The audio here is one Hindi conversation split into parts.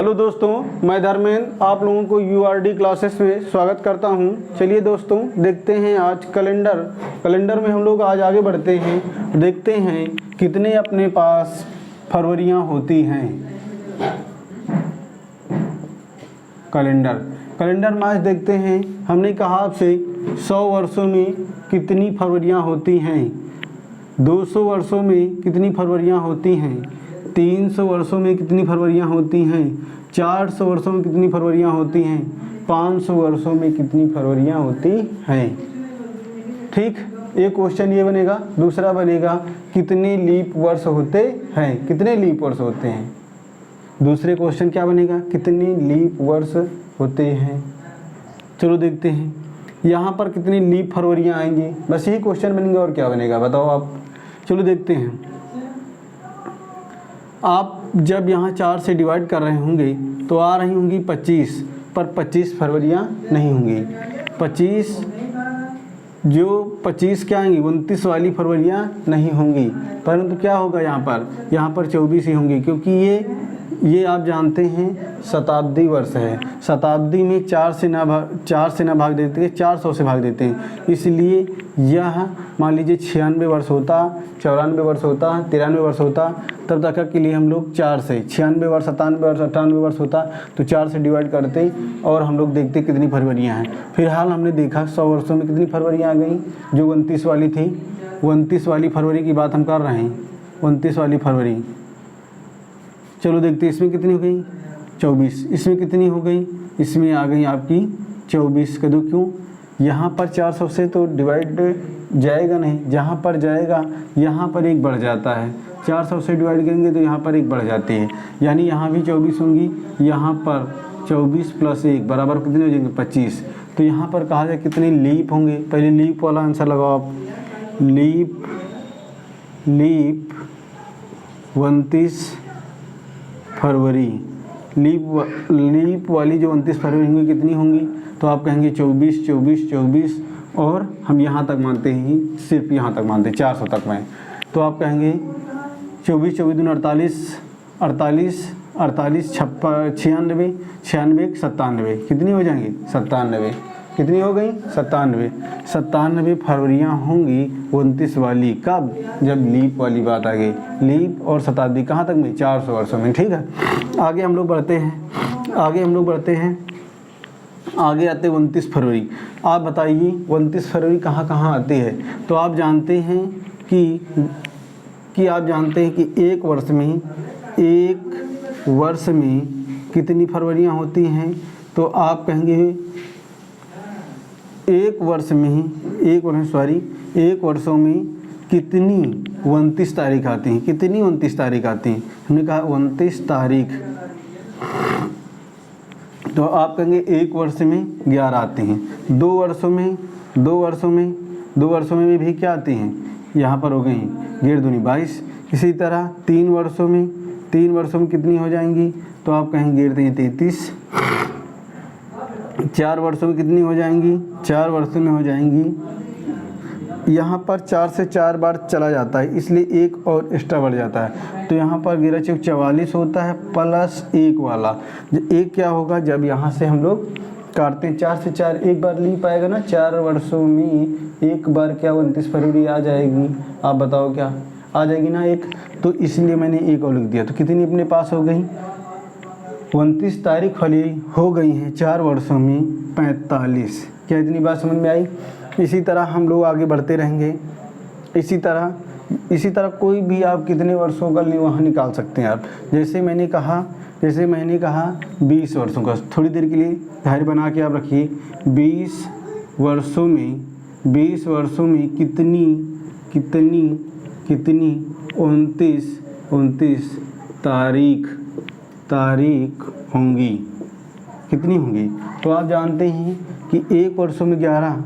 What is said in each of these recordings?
हेलो दोस्तों, मैं धर्मेंद्र आप लोगों को यूआरडी क्लासेस में स्वागत करता हूं। चलिए दोस्तों, देखते हैं आज कैलेंडर में हम लोग आज आगे बढ़ते हैं। देखते हैं कितने अपने पास फरवरियां होती हैं। कैलेंडर में आज देखते हैं। हमने कहा आपसे 100 वर्षों में कितनी फरवरियां होती हैं, 200 वर्षों में कितनी फरवरियां होती हैं, 300 वर्षों में कितनी फरवरियां होती हैं, 400 वर्षों में कितनी फरवरियां होती हैं, 500 वर्षों में कितनी फरवरियां होती हैं। ठीक, एक क्वेश्चन ये बनेगा। दूसरा बनेगा कितने लीप वर्ष होते हैं, कितने लीप वर्ष होते हैं। दूसरे क्वेश्चन क्या बनेगा, कितने लीप वर्ष होते हैं। चलो देखते हैं यहाँ पर कितनी लीप फरवरियां आएंगी। बस यही क्वेश्चन बनेंगे और क्या बनेगा बताओ आप। चलो देखते हैं। आप जब यहाँ 4 से डिवाइड कर रहे होंगे तो आ रही होंगी 25, पर 25 फरवरियाँ नहीं होंगी। 25 क्या आएंगी, 29 वाली फरवरियाँ नहीं होंगी। परंतु क्या होगा यहाँ पर 24 ही होंगी, क्योंकि ये आप जानते हैं शताब्दी वर्ष है। शताब्दी में 4 से ना भाग देते हैं, 400 से भाग देते हैं। इसलिए यह मान लीजिए 96 वर्ष होता, 94 वर्ष होता, 93 वर्ष होता, तब तक के लिए हम लोग 4 से 96 वर्ष, 97 वर्ष, 98 वर्ष होता तो 4 से डिवाइड करते और हम लोग देखते कितनी फरवरियाँ हैं। फिलहाल हमने देखा 100 वर्षों में कितनी फरवरियाँ आ गई, जो 29 वाली थी। 29 वाली फरवरी की बात हम कर रहे हैं, 29 वाली फरवरी। चलो देखते इसमें कितनी हो गई, 24। इसमें कितनी हो गई, इसमें आ गई आपकी 24। कह दो क्यों, यहाँ पर 400 से तो डिवाइड जाएगा नहीं, जहाँ पर जाएगा यहाँ पर एक बढ़ जाता है। 400 से डिवाइड करेंगे तो यहाँ पर एक बढ़ जाती है, यानी यहाँ भी 24 होंगी। यहाँ पर 24 + 1 बराबर कितने हो जाएंगे, 25। तो यहाँ पर कहा जाए कितने लीप होंगे। पहले लीप वाला आंसर लगाओ आप। लीप 29 फरवरी। लीप वाली जो 29 फरवरी होंगी कितनी होंगी, तो आप कहेंगे 24, 24, 24, और हम यहाँ तक मानते हैं, सिर्फ यहाँ तक मानते हैं 400 तक में। तो आप कहेंगे 24, 24 दूनी 48, 48, 48, 96, 96, 97 कितनी हो जाएंगी, 97। कितनी हो गई, 97 फरवरियाँ होंगी 29 वाली। कब, जब लीप वाली बात आ गई। लीप और शताब्दी कहाँ तक में, 400 वर्षों में। ठीक है, आगे हम लोग बढ़ते हैं। आगे आते 29 फरवरी। आप बताइए 29 फरवरी कहाँ कहाँ आती है। तो आप जानते हैं कि एक वर्ष में कितनी फरवरियाँ होती हैं। तो आप कहेंगे एक वर्षों में कितनी 29 तारीख आती हैं, कितनी 29 तारीख आती हैं। हमने कहा 29 तारीख। तो आप कहेंगे एक वर्ष में 11 आते हैं। 2 वर्षों में भी क्या आती हैं, यहाँ पर हो गई 1.5 दूनी 22। इसी तरह 3 वर्षों में कितनी हो जाएंगी, तो आप कहेंगे 1.3 33। 4 वर्षों में कितनी हो जाएंगी, 4 वर्षों में हो जाएंगी, यहाँ पर 4 से 4 बार चला जाता है, इसलिए एक और एक्स्ट्रा बढ़ जाता है। तो यहाँ पर 44 होता है प्लस 1 वाला। एक क्या होगा, जब यहाँ से हम लोग काटते हैं 4 से 4 एक बार लीप आएगा ना, 4 वर्षों में एक बार क्या 29 फरवरी आ जाएगी। आप बताओ क्या आ जाएगी ना, एक। तो इसलिए मैंने एक और लिख दिया। तो कितनी अपने पास हो गई, 29 तारीख वाली हो गई हैं 4 वर्षों में 45। क्या इतनी बात समझ में आई। इसी तरह हम लोग आगे बढ़ते रहेंगे। इसी तरह कोई भी आप कितने वर्षों का वहाँ निकाल सकते हैं आप। जैसे मैंने कहा 20 वर्षों का। थोड़ी देर के लिए धैर्य बना के आप रखिए। 20 वर्षों में कितनी 29 तारीख होंगी, कितनी होंगी। तो आप जानते हैं कि एक वर्षों में 11,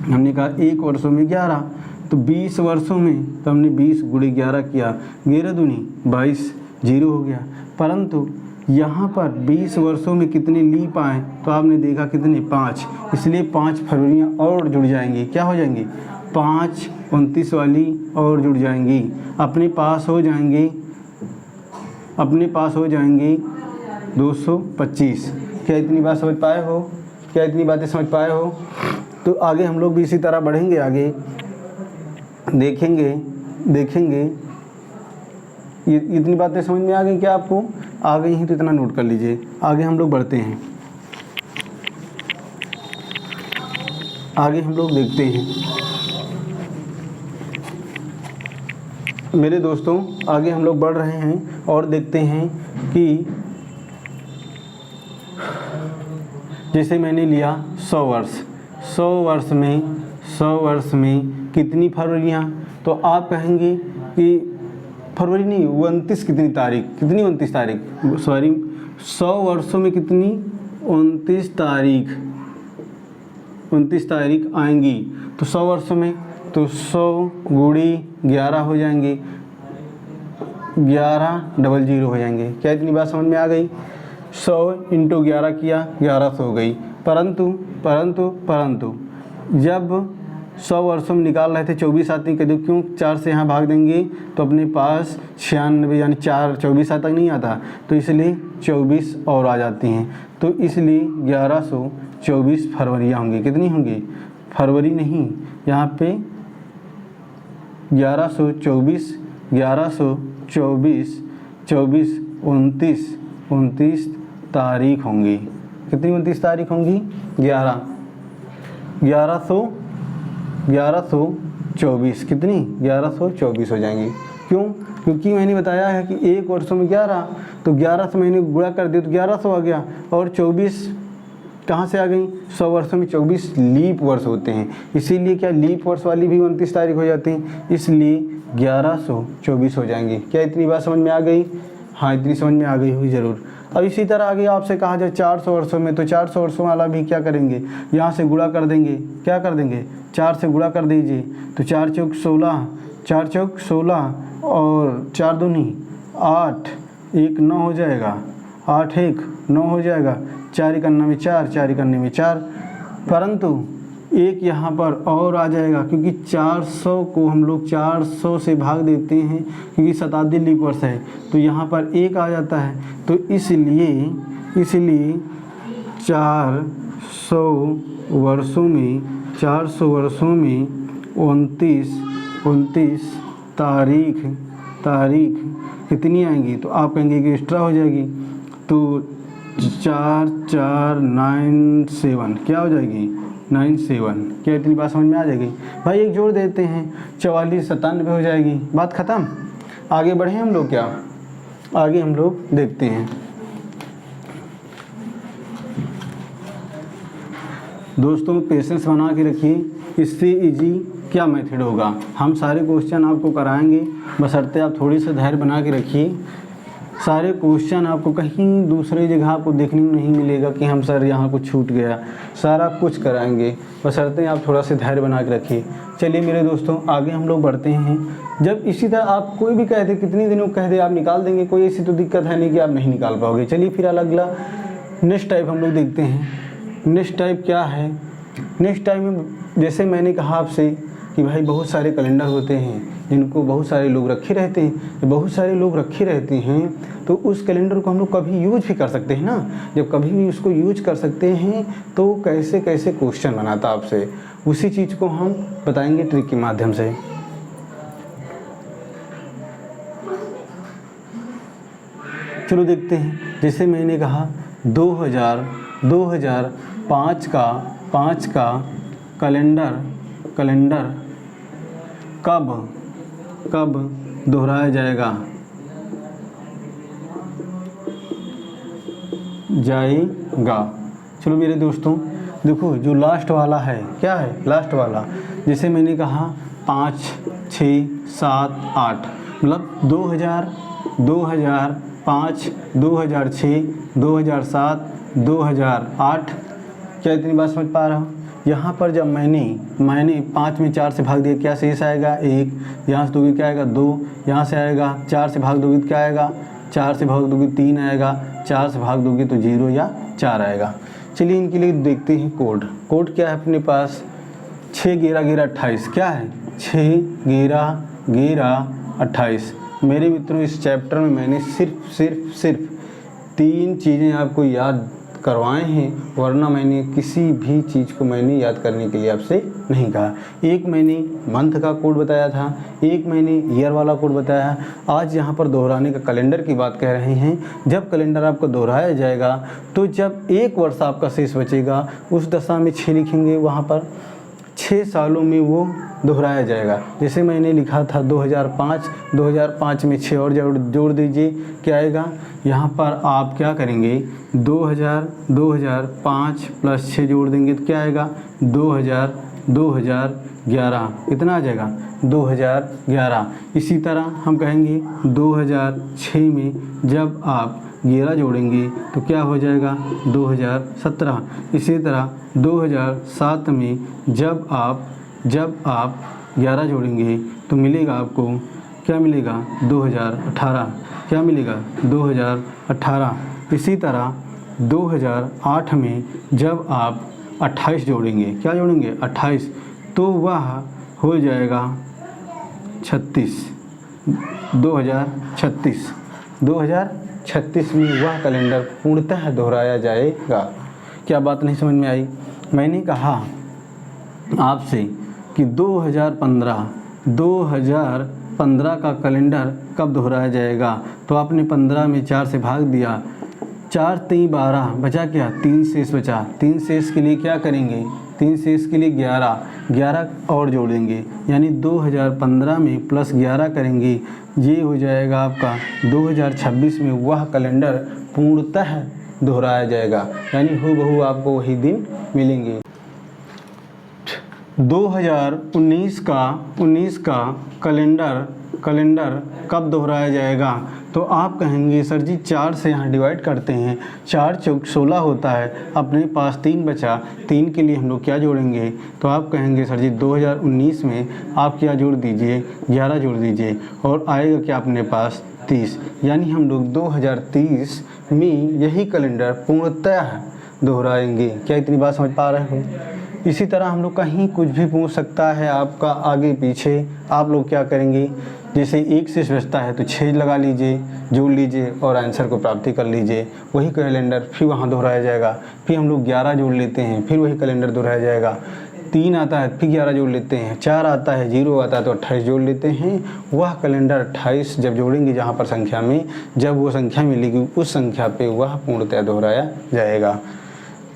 हमने कहा 1 वर्षों में 11। तो 20 वर्षों में, तो हमने 20 × 11 किया, 11 दूनी 22, 0 हो गया। परंतु यहाँ पर 20 वर्षों में कितने लीप आए, तो आपने देखा कितने, 5। इसलिए 5 फरवरियाँ और जुड़ जाएंगी। क्या हो जाएंगी, 5 29 वाली और जुड़ जाएंगी, अपने पास हो जाएंगी 225। क्या इतनी बात समझ पाए हो? क्या इतनी बातें समझ पाए हो? तो आगे हम लोग भी इसी तरह बढ़ेंगे, आगे देखेंगे। ये इतनी बातें समझ में आ गई क्या आपको? आ गई हैं तो इतना नोट कर लीजिए। आगे हम लोग बढ़ते हैं, आगे हम लोग देखते हैं मेरे दोस्तों, आगे हम लोग बढ़ रहे हैं और देखते हैं कि जैसे मैंने लिया 100 वर्ष, 100 वर्ष में कितनी फरवरियाँ? तो आप कहेंगे कि फरवरी नहीं, 29 कितनी तारीख, 29 तारीख सॉरी, 100 वर्षों में कितनी 29 तारीख आएंगी। तो 100 वर्षों में तो 100 गुड़ी 11 हो जाएंगे, 1100 हो जाएंगे। क्या इतनी बात समझ में आ गई? 100 × 11 किया, 1100 हो गई। परंतु जब 100 वर्षों में निकाल रहे थे 24 आती कदम, क्यों 4 से यहाँ भाग देंगे तो अपने पास 96 यानी 4 24 तक नहीं आता, तो इसलिए 24 और आ जाती हैं। तो इसलिए 1124 फरवरियाँ होंगी। कितनी होंगी? फरवरी नहीं, यहाँ पे 1124 29 तारीख होंगी। कितनी 29 तारीख होंगी? 1124 कितनी? 1124 हो जाएंगी। क्यों? क्योंकि मैंने बताया है कि एक वर्षों में 11, तो 11 से मैंने गुणा कर दिया तो 1100 आ गया, और 24 कहाँ से आ गई? 100 वर्षों में 24 लीप वर्ष होते हैं, इसीलिए क्या लीप वर्ष वाली भी 29 तारीख हो जाती हैं, इसलिए 1124 हो जाएंगी। क्या इतनी बात समझ में आ गई? हाँ, इतनी समझ में आ गई हुई ज़रूर। अब इसी तरह आगे आपसे कहा जाए 400 वर्षों में, तो 400 वर्षों वाला भी क्या करेंगे? यहाँ से गुणा कर देंगे। क्या कर देंगे? 4 से गुणा कर दीजिए, तो 4 चौक 16 और 4 दूनी 8, 1 9 हो जाएगा, 8 1 9 हो जाएगा, 4 1 में 4, 4 1 में 4। परंतु एक यहाँ पर और आ जाएगा, क्योंकि 400 को हम लोग 400 से भाग देते हैं, क्योंकि शताब्दी लीप वर्ष है, तो यहाँ पर 1 आ जाता है। तो इसलिए 400 वर्षों में 29 तारीख कितनी आएंगी? तो आप कहेंगे कि एक्स्ट्रा हो जाएगी, तो 4497 क्या हो जाएगी? 97। क्या इतनी बात समझ में आ जाएगी? भाई एक जोड़ देते हैं, 44 97 हो जाएगी, बात ख़त्म। आगे बढ़े हम लोग, क्या आगे हम लोग देखते हैं। दोस्तों पेशेंस बना के रखिए, इससे इजी क्या मेथड होगा, हम सारे क्वेश्चन आपको कराएंगे, बशर्ते आप थोड़ी सा धैर्य बना के रखिए। सारे क्वेश्चन आपको कहीं दूसरी जगह आपको देखने को नहीं मिलेगा कि हम सर यहाँ कुछ छूट गया, सारा कुछ कराएंगे, बशर्ते आप थोड़ा सा धैर्य बना के रखिए। चलिए मेरे दोस्तों आगे हम लोग बढ़ते हैं। जब इसी तरह आप कोई भी कह दे, कितनी दिनों कह दे आप निकाल देंगे, कोई ऐसी तो दिक्कत है नहीं कि आप नहीं निकाल पाओगे। चलिए फिर अगला नेक्स्ट टाइप हम लोग देखते हैं। नेक्स्ट टाइप क्या है? नेक्स्ट टाइप में जैसे मैंने कहा आपसे कि भाई बहुत सारे कैलेंडर होते हैं जिनको बहुत सारे लोग रखे रहते हैं, बहुत सारे लोग रखे रहते हैं, तो उस कैलेंडर को हम लोग कभी यूज भी कर सकते हैं ना। जब कभी भी उसको यूज कर सकते हैं तो कैसे कैसे क्वेश्चन बनाता आपसे, उसी चीज़ को हम बताएंगे ट्रिक के माध्यम से। चलो देखते हैं। जैसे मैंने कहा 2005 का कैलेंडर कब दोहराया जाएगा? चलो मेरे दोस्तों देखो, जो लास्ट वाला है, क्या है लास्ट वाला? जैसे मैंने कहा 5 6 7 8, मतलब 2005 2006 2007 2008। क्या इतनी बात समझ पा रहा हूँ? यहाँ पर जब मैंने 5 में 4 से भाग दिया, क्या शेष आएगा? 1। यहाँ से दोगे क्या आएगा? 2। यहाँ से आएगा 4 से भाग दोगे तो क्या आएगा? 4 से भाग दोगे 3 आएगा, 4 से भाग दोगे तो 0 या 4 आएगा। चलिए इनके लिए देखते हैं कोड। कोड क्या है अपने पास? 6 11 11 28 क्या है 6 11 11 28। मेरे मित्रों इस चैप्टर में मैंने सिर्फ 3 चीज़ें आपको याद करवाए हैं, वरना मैंने किसी भी चीज़ को मैंने याद करने के लिए आपसे नहीं कहा। एक मैंने मंथ का कोड बताया था, एक मैंने ईयर वाला कोड बताया। आज यहाँ पर दोहराने का कैलेंडर की बात कह रहे हैं। जब कैलेंडर आपको दोहराया जाएगा तो जब 1 वर्ष आपका शेष बचेगा उस दशा में 6 लिखेंगे, वहाँ पर 6 सालों में वो दोहराया जाएगा। जैसे मैंने लिखा था 2005 में 6 और जोड़ दीजिए, क्या आएगा। यहाँ पर आप क्या करेंगे 2005 प्लस 6 जोड़ देंगे तो क्या आएगा 2011 इतना आ जाएगा 2011। इसी तरह हम कहेंगे 2006 में जब आप 11 जोड़ेंगे तो क्या हो जाएगा 2017। इसी तरह 2007 में जब आप 11 जोड़ेंगे तो मिलेगा आपको, क्या मिलेगा 2018, क्या मिलेगा 2018। इसी तरह 2008 में जब आप 28 जोड़ेंगे, क्या जोड़ेंगे 28, तो वह हो जाएगा 36, 2036 में वह कैलेंडर पूर्णतः दोहराया जाएगा। क्या बात नहीं समझ में आई। मैंने कहा आपसे कि 2015 का कैलेंडर कब दोहराया जाएगा, तो आपने 15 में 4 से भाग दिया, 4 3 12 बचा क्या 3 शेष बचा। 3 शेष के लिए क्या करेंगे 3 शेष के लिए 11 और जोड़ेंगे, यानी 2015 में प्लस 11 करेंगे, ये हो जाएगा आपका 2026 में वह कैलेंडर पूर्णतः दोहराया जाएगा, यानी हूबहू आपको वही दिन मिलेंगे। 2019 का कैलेंडर कब दोहराया जाएगा, तो आप कहेंगे सर जी 4 से यहाँ डिवाइड करते हैं, 4 चौक 16 होता है, अपने पास 3 बचा, 3 के लिए हम लोग क्या जोड़ेंगे, तो आप कहेंगे सर जी 2019 में आप क्या जोड़ दीजिए 11 जोड़ दीजिए और आएगा क्या अपने पास 30, यानी हम लोग 2030 में यही कैलेंडर पूर्णतः दोहराएंगे। क्या इतनी बात समझ पा रहे हो। इसी तरह हम लोग कहीं कुछ भी पूछ सकता है आपका आगे पीछे, आप लोग क्या करेंगे, जैसे 1 शेष बचता है तो 6 लगा लीजिए, जोड़ लीजिए और आंसर को प्राप्ति कर लीजिए। वही कैलेंडर फिर वहाँ दोहराया जाएगा, फिर हम लोग 11 जोड़ लेते हैं, फिर वही कैलेंडर दोहराया जाएगा। 3 आता है फिर 11 जोड़ लेते हैं, 4 आता है 0 आता है तो 28 जोड़ लेते हैं। वह कैलेंडर 28 जब जोड़ेंगे जहाँ पर संख्या में, जब वो संख्या मिलेगी उस संख्या पे वह पूर्णतः दोहराया जाएगा।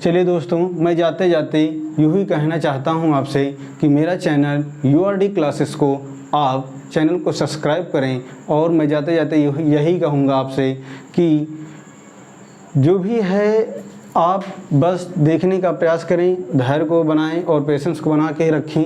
चलिए दोस्तों, मैं जाते जाते यूँ ही कहना चाहता हूँ आपसे कि मेरा चैनल URD क्लासेस को आप चैनल को सब्सक्राइब करें, और मैं जाते जाते यही कहूँगा आपसे कि जो भी है आप बस देखने का प्रयास करें, धैर्य को बनाएं और पेशेंस को बना के रखें।